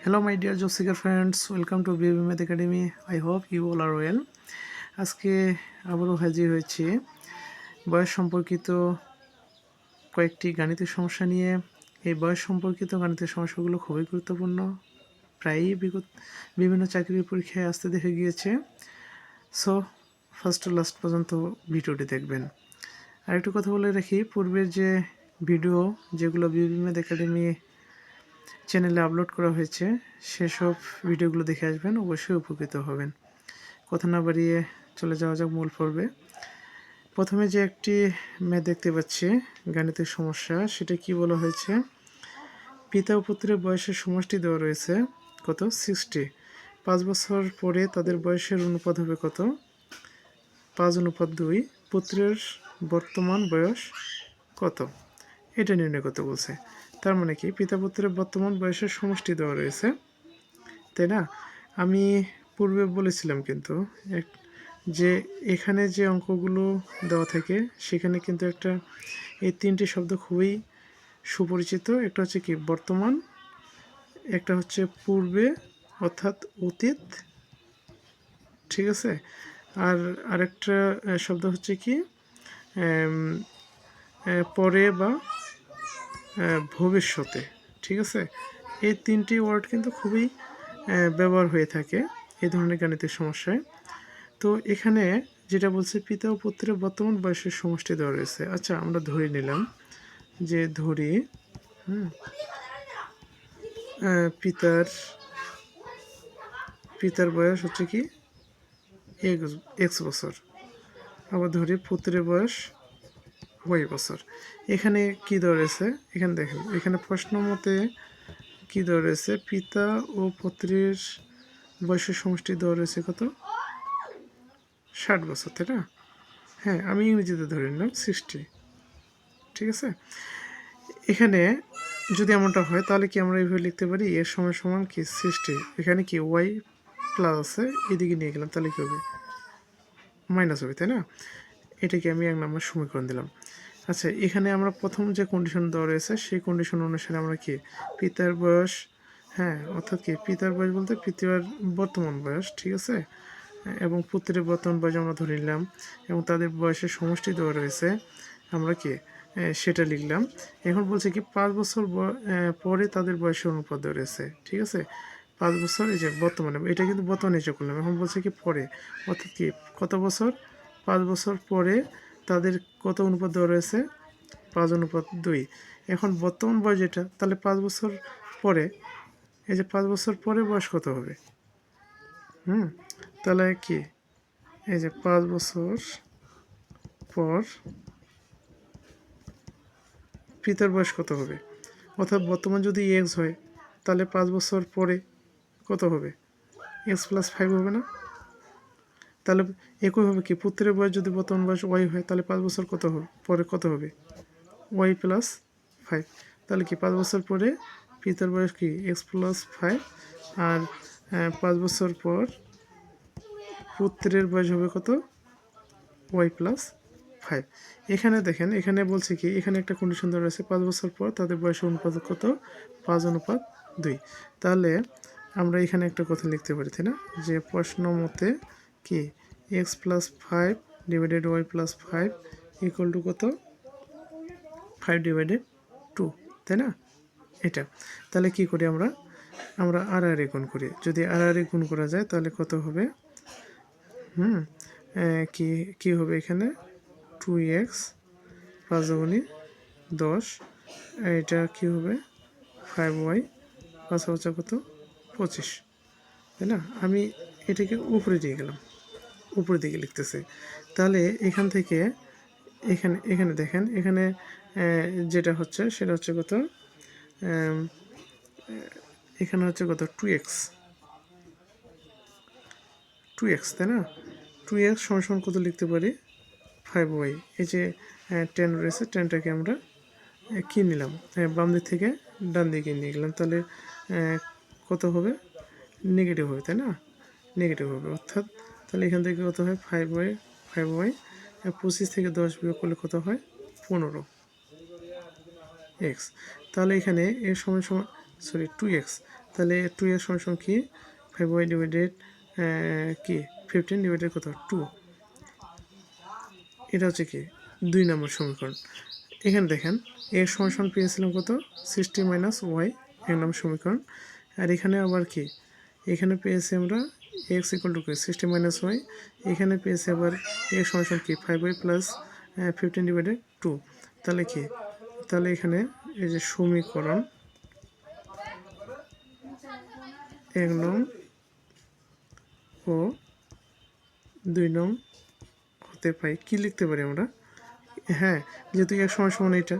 Hello, my dear job seeker friends. Welcome to BB Math Academy. I hope you all are well. আজকে আবারও হাজির হয়েছি বয়স সম্পর্কিত কয়েকটি গাণিতিক সমস্যা নিয়ে। এই বয়স সম্পর্কিত গাণিতিক সমস্যাগুলো খুবই গুরুত্বপূর্ণ, প্রায়ই বিভিন্ন চাকরির পরীক্ষায় আসতে দেখা গিয়েছে। সো ফার্স্ট টু লাস্ট পর্যন্ত ভিডিওটি দেখবেন। আরেকটু কথা বলে রাখি, পূর্বের যে ভিডিও যেগুলো BB Math Academy চ্যানেলে আপলোড করা হয়েছে সেসব ভিডিওগুলো দেখে আসবেন, অবশ্যই উপকৃত হবেন। কথা না বাড়িয়ে চলে যাওয়া যাক মূল পর্বে। প্রথমে যে একটি ম্যাথ দেখতে পাচ্ছি গাণিতিক সমস্যা, সেটা কি বলা হয়েছে, পিতা ও পুত্রের বয়সের সমষ্টি দেওয়া রয়েছে কত 60। 5 বছর পরে তাদের বয়সের অনুপাত হবে কত, 5:2। পুত্রের বর্তমান বয়স কত, এটা নির্ণয় করতে বলছে। তার মানে কি, পিতা পুত্রের বর্তমান বয়সের সমষ্টি দেওয়া রয়েছে, তাই না? আমি পূর্বে বলেছিলাম কিন্তু যে এখানে যে অঙ্কগুলো দেওয়া থাকে সেখানে কিন্তু এই তিনটি শব্দ খুবই সুপরিচিত। একটা হচ্ছে কি বর্তমান, একটা হচ্ছে পূর্বে অর্থাৎ অতীত, ঠিক আছে, আর আরেকটা শব্দ হচ্ছে কি পরে বা ভবিষ্যতে, ঠিক আছে। এই তিনটি ওয়ার্ড কিন্তু খুবই ব্যবহার হয়ে থাকে এই ধরনের গাণিতিক সমস্যায়। তো এখানে যেটা বলছে পিতা ও পুত্রের বর্তমান বয়সের সমষ্টি দেওয়া রয়েছে। আচ্ছা, আমরা ধরে নিলাম যে ধরি পিতার বয়স হচ্ছে কি এক্স বছর, আবার ধরি পুত্রের বয়স ওয়াই বছর। এখানে কি দেওয়া রয়েছে, এখানে দেখেন, এখানে প্রশ্ন মতে কি দেওয়া রয়েছে, পিতা ও পুত্রের বয়সের সমষ্টি দেওয়া রয়েছে কত, 60 বছর, তাই না? হ্যাঁ, আমি ইংরেজিতে ধরে নিলাম 60, ঠিক আছে। এখানে যদি এমনটা হয় তাহলে কি আমরা এইভাবে লিখতে পারি, এর সমান সমান কি 60, এখানে কি ওয়াই প্লাস আছে, এদিকে নিয়ে গেলাম, তাহলে কি হবে, মাইনাস হবে, তাই না? এটাকে আমি 1 নম্বর সমীকরণ দিলাম। আচ্ছা, এখানে আমরা প্রথম যে কন্ডিশন দেওয়া রয়েছে সেই কন্ডিশন অনুসারে আমরা কি পিতার বয়স, হ্যাঁ, অর্থাৎ কি পিতার বয়স বলতে পিতার বর্তমান বয়স, ঠিক আছে, এবং পুত্রের বর্তমান বয়স আমরা ধরে নিলাম, এবং তাদের বয়সের সমষ্টি দেওয়া রয়েছে, আমরা কি সেটা লিখলাম। এখন বলছে কি 5 বছর পরে তাদের বয়সের অনুপাত দেওয়া রয়েছে, ঠিক আছে। 5 বছর, এই যে বর্তমানে, এটা কিন্তু বর্তমানে হিসাব করলাম, এখন বলছে কি পরে, অর্থাৎ কি কত বছর, 5 বছর পরে তাদের কত অনুপাত দেওয়া রয়েছে, 5:2। এখন বর্তমান বয়স যেটা, তাহলে 5 বছর পরে, এই যে 5 বছর পরে বয়স কত হবে, তাহলে কি, এই যে 5 বছর পর পিতার বয়স কত হবে, অর্থাৎ বর্তমান যদি এক্স হয় তাহলে 5 বছর পরে কত হবে, এক্স প্লাস 5 হবে না? তাহলে একইভাবে কি পুত্রের বয়স যদি বর্তমান বয়স ওয়াই হয় তাহলে 5 বছর কত হবে, পরে কত হবে, ওয়াই প্লাস 5। তাহলে কি 5 বছর পরে পিতার বয়স কি এক্স প্লাস 5, আর 5 বছর পর পুত্রের বয়স হবে কত, ওয়াই প্লাস 5। এখানে দেখেন, এখানে বলছে কি, এখানে একটা কন্ডিশন দেওয়া রয়েছে 5 বছর পর তাদের বয়সের অনুপাত কত, 5:2। তাহলে আমরা এখানে একটা কথা লিখতে পারি, তাই না, যে প্রশ্ন মতে কি x plus 5 divided y plus 5 equal to কত, 5/2, তাই না? এটা তাহলে কি করি আমরা আর গুণ করি। যদি আর গুণ করা যায় তাহলে কত হবে, কি হবে এখানে 2x 5 10, এটা কি হবে 5y 5 কত 25, তাই না? আমি এটাকে উপরে দিয়ে গেলাম, উপরের দিকে লিখতেছে। তাহলে এখান থেকে এখানে দেখেন, এখানে যেটা হচ্ছে সেটা হচ্ছে কত, এখানে হচ্ছে কত 2x, তাই না? 2x সমান কত লিখতে পারি, 5y। এই যে 10 রয়েছে, 10টাকে আমরা কি নিলাম, বাম দিক থেকে ডান দিকে নিয়ে গেলাম, তাহলে কত হবে, নেগেটিভ হবে, তাই না? নেগেটিভ হবে, অর্থাৎ তাহলে এখান থেকে কত হয় 5y 25 থেকে 10 বিয়োগ করলে কত হয় 15x। তাহলে এখানে এর সমান সরি 2x, তাহলে 2x সমান কি 5y ডিভাইডেড কি 15 ডিভাইডেড কত 2, এটা হচ্ছে কি 2 নম্বর সমীকরণ। এখানে দেখেন এর সমান পেয়েছিলাম কত 60 মাইনাস ওয়াই, 1 নম্বর সমীকরণ। আর এখানে আবার কি এখানে পেয়েছি আমরা x equal to 60 minus y, এখানে পেয়েছি আবার এর সমান কি 5y প্লাস 15 ডিভাইডেড 2, তাহলে কি তাহলে এখানে এই যে সমীকরণ 1 নং ও 2 নং হতে পাই কি লিখতে পারি আমরা, হ্যাঁ যেহেতু এর সমান এটা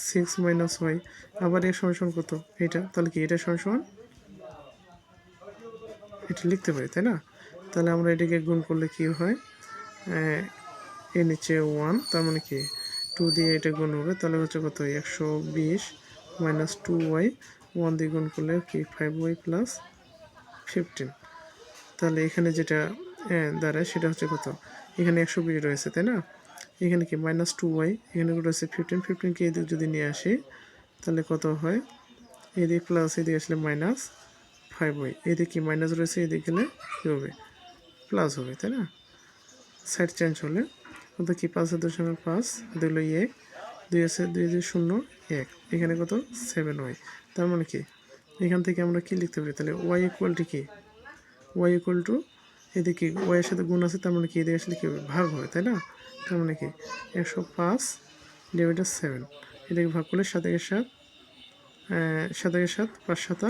6 মাইনাস ওয়াই, আবার এর সমান কত এটা, তাহলে কি এটা সমান এটা লিখতে পারি, তাই না? তাহলে আমরা এটাকে গুণ করলে কি হয়, এর নিচে 1, তার মানে কি 2 দিয়ে এটা গুণ হবে, তাহলে হচ্ছে কত 120 মাইনাস 2y, 1 দিয়ে গুণ করলে কি 5y প্লাস 15, তাহলে এখানে যেটা দাঁড়ায় সেটা হচ্ছে কত, এখানে 120 রয়েছে তাই না, এখানে কি মাইনাস 2y, এখানে রয়েছে 15কে এদিকে যদি নিয়ে আসি তাহলে কত হয়, এদিকে প্লাস এদিকে আসলে মাইনাস 5y, এদিকে কি মাইনাস রয়েছে এদিকে গেলে কী হবে প্লাস হবে, তাই না? সাইড চেঞ্জ হলে কত কি 5.5, এটা হলো 1, 2 আছে 2 2 0 1, এখানে কত 7y, তার মানে কি এখান থেকে আমরা কি লিখতে পারি, তাহলে y ইকুয়াল টু কি y ইকুয়াল টু এদিকে y এর সাথে গুণ আছে, তার মানে কি এদিকে আসলে কি হবে ভাগ হবে, তাই না? তার মানে কি 105 ডিভাইডেড 7, এটাকে ভাগ করলে 7 এর 7, 7 এর 7 5 7,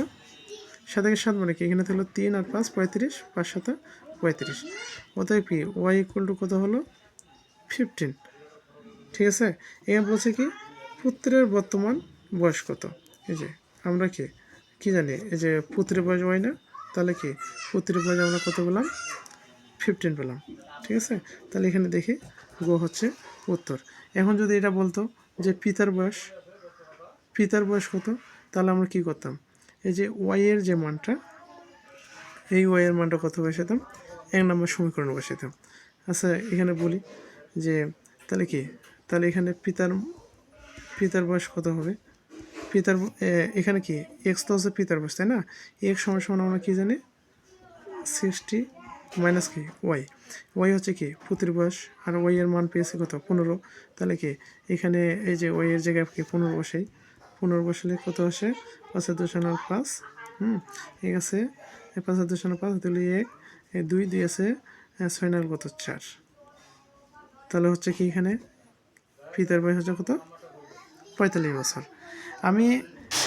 7 এর 7 মানে কি এখানে থাকলো 3 আর 5 35, 5 7 35, অতএব কি y ইকুয়াল টু কত হলো 15, ঠিক আছে? এখানে বলছে কি পুত্রের বর্তমান বয়স কত, এই যে আমরা কি জানি এই যে পুত্রের বয়স হয় না, তাহলে কি পুত্রের বয়স আমরা কত পেলাম 15 পেলাম, ঠিক আছে? তাহলে এখানে দেখি গো হচ্ছে উত্তর। এখন যদি এটা বলতো যে পিতার বয়স কত, তাহলে আমরা কি করতাম, এই যে ওয়াই এর যে মানটা, এই ওয়াই এর মানটা কত বসাতাম 1 নম্বর সমীকরণে বসাতাম। আচ্ছা এখানে বলি যে তাহলে কি তাহলে এখানে পিতার বয়স কত হবে, এখানে কি এক্স তো হচ্ছে পিতার বয়স তাই না, এক্স সমান আমরা কি জানি 60 মাইনাস কি ওয়াই হচ্ছে কি পুত্রের বয়স, আর ওয়াই এর মান পেয়েছে কত 15, তাহলে কি এখানে এই যে ওয়াই এর জায়গায় কি 15 বসাই, 15 বসালে কত আসে 5.5, ঠিক আছে 5.5 তাহলে 1 2 2 আছে 6 9 কত 4, তাহলে হচ্ছে কি এখানে পিতার বয়স হচ্ছে কত 45 বছর। আমি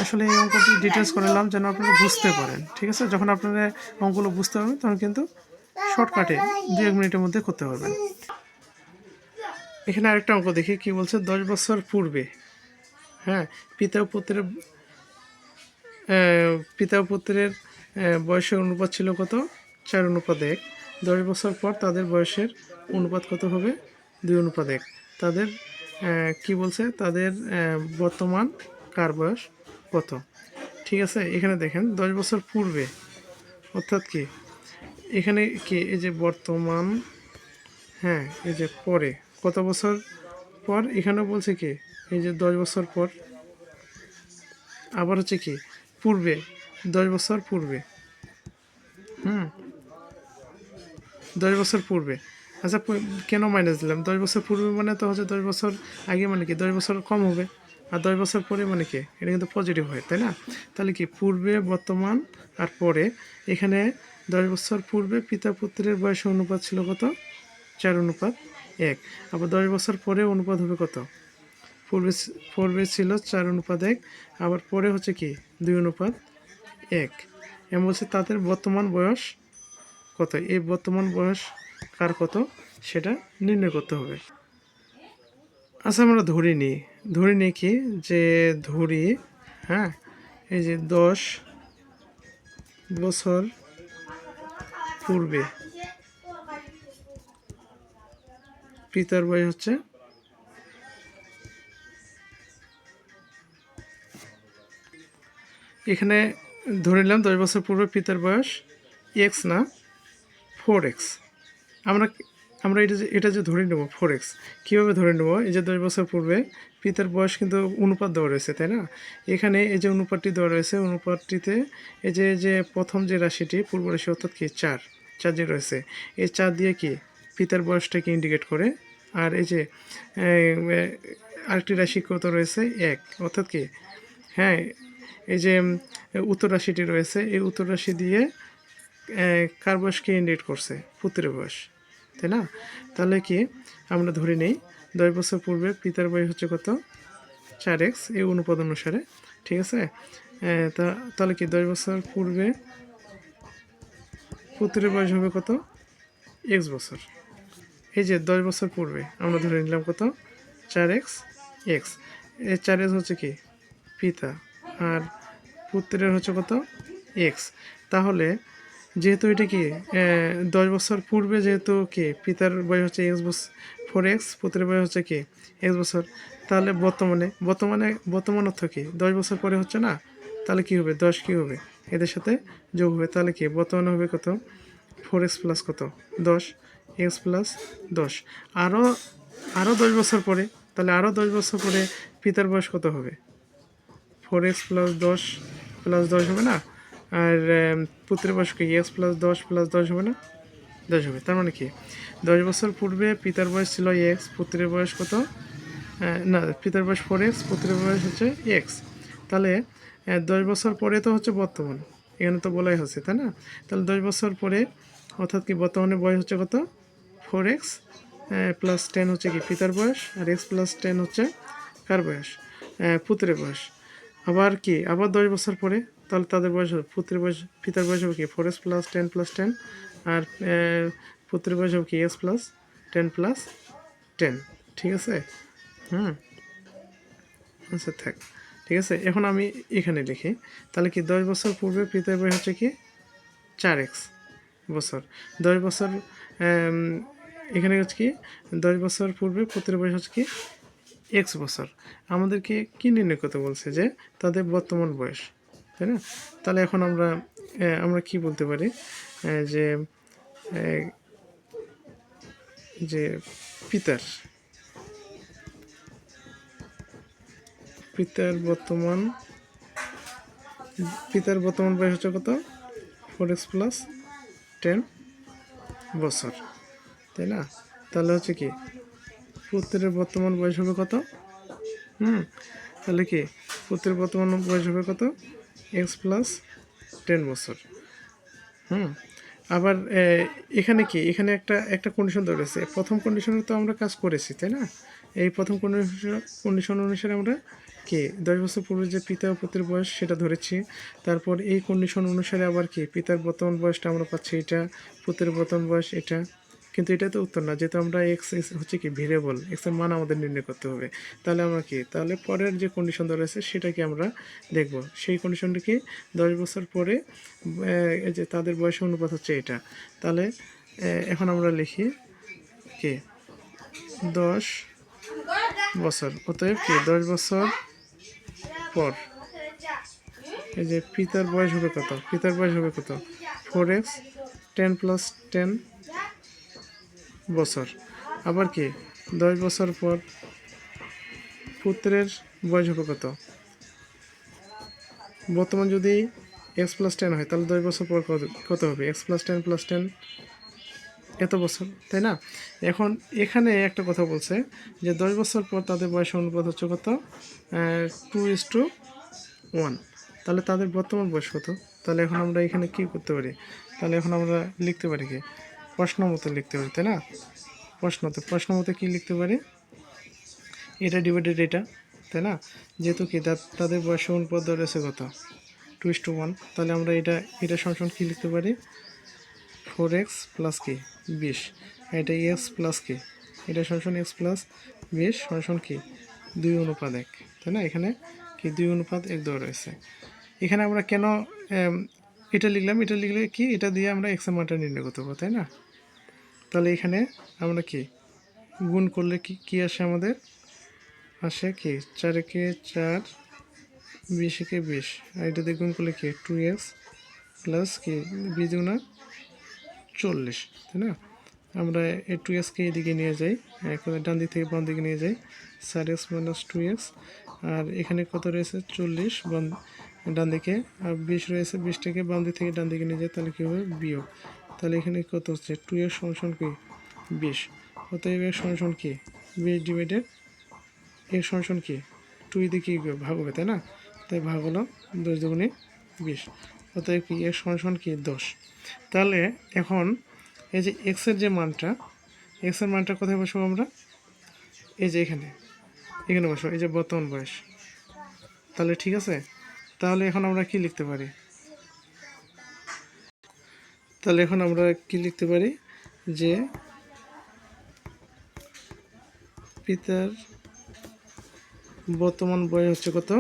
আসলে এই অঙ্কটি ডিটেলস করলাম যেন আপনারা বুঝতে পারেন, ঠিক আছে? যখন আপনারা অঙ্কগুলো বুঝতে পারবেন তখন কিন্তু শর্টকাটে 2-1 মিনিটের মধ্যে করতে পারবেন। এখানে আরেকটা অঙ্ক দেখি কি বলছে, 10 বছর পূর্বে, হ্যাঁ পিতা ও পুত্রের বয়সের অনুপাত ছিল কত 4:1, 10 বছর পর তাদের বয়সের অনুপাত কত হবে 2:1, তাদের কি বলছে তাদের বর্তমান কার বয়স কত, ঠিক আছে? এখানে দেখেন 10 বছর পূর্বে অর্থাৎ কি এখানে কি এই যে বর্তমান, হ্যাঁ এই যে পরে কত বছর পর, এখানে বলছে কি এই যে 10 বছর পর, আবার হচ্ছে কি পূর্বে 10 বছর পূর্বে, 10 বছর পূর্বে। আচ্ছা কেন মাইনাস দিলাম, 10 বছর পূর্বে মানে তো হচ্ছে 10 বছর আগে মানে কি 10 বছর কম হবে, আর 10 বছর পরে মানে কি এটা কিন্তু পজিটিভ হয় তাই না? তাহলে কি পূর্বে বর্তমান আর পরে, এখানে 10 বছর পূর্বে পিতা পুত্রের বয়সের অনুপাত ছিল কত 4:1, আবার 10 বছর পরে অনুপাত হবে কত, পূর্বে ছিল 4:1, আবার পরে হচ্ছে কি 2:1, এমন বলছে তাদের বর্তমান বয়স কত, এই বর্তমান বয়স কার কত সেটা নির্ণয় করতে হবে। আচ্ছা আমরা ধরে নিই কি যে ধরি, হ্যাঁ এই যে 10 বছর পূর্বে পিতার বয়স হচ্ছে এখানে ধরে নিলাম 10 বছর পূর্বে পিতার বয়স এক্স না 4x, আমরা আমরা এটা যে ধরে নেব 4x, কীভাবে ধরে নেব? এই যে 10 বছর পূর্বে পিতার বয়স কিন্তু অনুপাত দেওয়া রয়েছে, তাই না? এখানে এই যে অনুপাতটি দেওয়া রয়েছে, অনুপাতটিতে এই যে প্রথম যে রাশিটি পূর্ব রাশি অর্থাৎ কি 4 যে রয়েছে, এই 4 দিয়ে কি পিতার বয়সটাকে ইন্ডিকেট করে। আর এই যে আরেকটি রাশি কত রয়েছে 1, অর্থাৎ কি হ্যাঁ এই যে উত্তর রাশিটি রয়েছে, এই উত্তর রাশি দিয়ে কার বয়সকে ইন্ডিকেট করছে? পুত্রের বয়স, তাই না? তাহলে কি আমরা ধরে নেই 10 বছর পূর্বে পিতার বয়স হচ্ছে কত? 4x, এই অনুপাত অনুসারে, ঠিক আছে? তাহলে কি 10 বছর পূর্বে পুত্রের বয়স হবে কত? x বছর। এই যে 10 বছর পূর্বে আমরা ধরে নিলাম কত? 4x x, এই 4x হচ্ছে কি পিতা, আর পুত্রের হচ্ছে কত? x। তাহলে যেহেতু এটা কি 10 বছর পূর্বে, যেহেতু কি পিতার বয়স হচ্ছে x বছর 4x, পুত্রের বয়স হচ্ছে কি x বছর, তাহলে বর্তমান অর্থ কি 10 বছর পরে হচ্ছে না? তাহলে কি হবে? 10 কি হবে? এদের সাথে যোগ হবে, তাহলে কি বর্তমানে হবে কত? 4x প্লাস কত? 10, x প্লাস 10। আরও 10 বছর পরে, তাহলে আরও 10 বছর পরে পিতার বয়স কত হবে? 4x প্লাস 10 হবে না? আর পুত্রের বয়স কি x প্লাস 10 হবে না? 10 হবে। তার মানে কি 10 বছর পূর্বে পিতার বয়স ছিল x, পুত্রের বয়স কত? না, পিতার বয়স 4x, পুত্রের বয়স হচ্ছে x। তাহলে 10 বছর পরে তো হচ্ছে বর্তমান, এখানে তো বলাই হচ্ছে, তাই না? তাহলে 10 বছর পরে অর্থাৎ কি বর্তমানে বয়স হচ্ছে কত? 4x প্লাস 10 হচ্ছে কি পিতার বয়স, আর x প্লাস 10 হচ্ছে কার বয়স? পুত্রের বয়স। আবার কি আবার 10 বছর পরে তাহলে তাদের বয়স পিতার বয়স হবে কি 4x প্লাস 10 প্লাস 10, আর পুত্রের বয়স হবে কি x প্লাস 10 প্লাস 10, ঠিক আছে? আচ্ছা থাক, ঠিক আছে। এখন আমি এখানে লিখি, তাহলে কি 10 বছর পূর্বে পিতার বয়স হচ্ছে কি 4x বছর। 10 বছর এখানে হচ্ছে কি 10 বছর পূর্বে পুত্রের বয়স হচ্ছে কি x বছর। আমাদেরকে কি নির্ণয় করতে বলছে? যে তাদের বর্তমান বয়স, তাই না? তাহলে এখন আমরা কি বলতে পারি? যে যে পিতার পিতার বর্তমান বয়স হচ্ছে কত? 4x প্লাস 10 বছর, তাই না? তাহলে হচ্ছে কি পুত্রের বর্তমান বয়স হবে কত? তাহলে কি পুত্রের বর্তমান বয়স হবে কত? x প্লাস 10 বছর। আবার এখানে কি এখানে একটা কন্ডিশন ধরে রয়েছে। প্রথম কন্ডিশনে তো আমরা কাজ করেছি, তাই না? এই প্রথম কন্ডিশন অনুসারে আমরা কি 10 বছর পূর্বে যে পিতা ও পুত্রের বয়স সেটা ধরেছি। তারপর এই কন্ডিশন অনুসারে আবার কি পিতার বর্তমান বয়সটা আমরা পাচ্ছি এটা, পুত্রের বর্তমান বয়স এটা। কিন্তু এটা তো উত্তর না, যেহেতু আমরা এক্স হচ্ছে কি ভেরিয়েবল, এক্স এর মান আমাদের নির্ণয় করতে হবে। তাহলে আমরা কি তাহলে পরের যে কন্ডিশন ধরে আছে সেটাকে আমরা দেখব। সেই কন্ডিশনটা কি 10 বছর পরে এই যে তাদের বয়সের অনুপাত হচ্ছে এটা। তাহলে এখন আমরা লিখি কি 10 বছর, অতএব কি 10 বছর পর এই যে পিতার বয়স হবে কত? পিতার বয়স হবে কত? 4x 10 প্লাস 10 বছর। আবার কি 10 বছর পর পুত্রের বয়স হবে কত? বর্তমান যদি x প্লাস 10 হয় তাহলে 10 বছর পর কত হবে? x প্লাস 10 প্লাস 10 এত বছর, তাই না? এখন এখানে একটা কথা বলছে যে 10 বছর পর তাদের বয়সের অনুপাত হচ্ছে কত? 2:1। তাহলে তাদের বর্তমান বয়স কত? তাহলে এখন আমরা এখানে কি করতে পারি? তাহলে এখন আমরা লিখতে পারি কি প্রশ্ন মতো লিখতে পারি, তাই না? প্রশ্ন মতো কি লিখতে পারি? এটা ডিভাইডেড এটা, তাই না? যেহেতু কি তাদের বয়সের অনুপাত রয়েছে কত? 2:1। তাহলে আমরা এটা সমান কি লিখতে পারি? 4x প্লাস কি 20, এটা x প্লাস কি এটা সমান x প্লাস 20 সমান কি 2:1, তাই না? এখানে কি 2:1 দেওয়া রয়েছে। এখানে আমরা কেন এটা লিখলাম? এটা লিখলে কি এটা দিয়ে আমরা x এর মানটা নির্ণয় করতে পারবো, তাই না? তাহলে এখানে আমরা কি গুণ করলে কি আসে? আমাদের আসে কি 4-একে 4, 20-একে 20, আর এটা দিয়ে গুণ করলে কি 2x প্লাস কি 20 × 40, তাই না? আমরা এই 2x-কে এদিকে নিয়ে যাই, এখন ডান দিক থেকে বাম দিকে নিয়ে যাই, 4x মাইনাস 2x। আর এখানে কত রয়েছে 40 ডান দিকে, আর 20 রয়েছে, 20টাকে বাম দিক থেকে ডান দিকে নিয়ে যায়, তাহলে কী হবে বিয়োগ। তাহলে এখানে কত হচ্ছে 2x সমান কি 20, অতএব x সমান কি 20 ডিভাইডেড x সমান কি 2 দিয়ে কি ভাগ হবে, তাই না? তাই ভাগ হলো 10 দুগুণে 20, অতএব কি x সমান কি 10। তাহলে এখন এই যে এক্সের যে মানটা, এক্সের মানটা কোথায় বসবো আমরা, এই যে এখানে বসবো, এই যে বর্তমান বয়স। তাহলে ঠিক আছে, তাহলে এখন আমরা কি লিখতে পারি, যে পিতার বর্তমান বয়স হচ্ছে কত,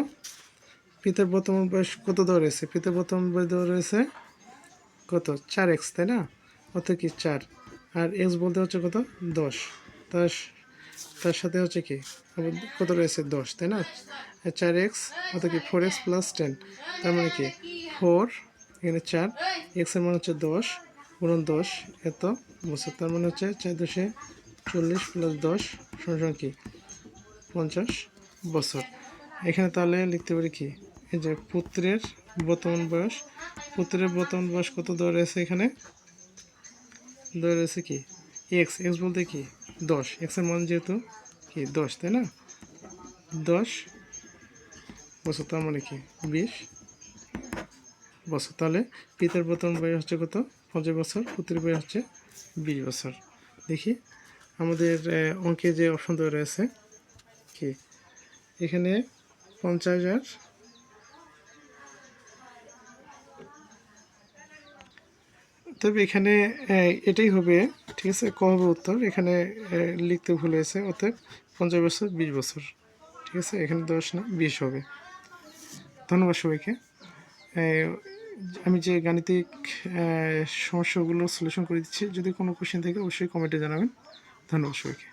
পিতার বর্তমান বয়স কত দেওয়া রয়েছে, পিতার বর্তমান বয়স দেওয়া রয়েছে কত 4x, তাই না? অর্থাৎ কি 4, আর x বলতে হচ্ছে কত 10, তার সাথে হচ্ছে কি কত রয়েছে 10, তাই না? 4x অর্থাৎ কি 4x প্লাস 10, তার মানে কি 4, এখানে 4, x এর মান হচ্ছে 10 গুণন 10 এত বছর, তার মানে হচ্ছে 440 প্লাস 10 সমান কি 50 বছর। এখানে তাহলে লিখতে পারি কি, এই যে পুত্রের বর্তমান বয়স, কত দেওয়া রয়েছে, এখানে দেওয়া রয়েছে কি এক্স বলতে কি 10, এক্সের মান যেহেতু কি 10, তাই না? 10 বছর, তার মানে কি 20 বছর। তাহলে পিতার বর্তমান বয়স হচ্ছে কত 50 বছর, পুত্রের বয়স হচ্ছে 20 বছর। দেখি আমাদের অঙ্কে যে অপশন দেওয়া রয়েছে কি, এখানে 50,000, তবে এখানে এটাই হবে, ঠিক আছে, ক হবে উত্তর। এখানে লিখতে ভুল হয়েছে, অতএব 50 বছর 20 বছর, ঠিক আছে, এখানে 10 না 20 হবে। ধন্যবাদ সবাইকে। আমি যে গাণিতিক সমস্যাগুলো সলিউশন করে দিচ্ছি, যদি কোনো কোশ্চেন থাকে অবশ্যই কমেন্টে জানাবেন। ধন্যবাদ সবাইকে।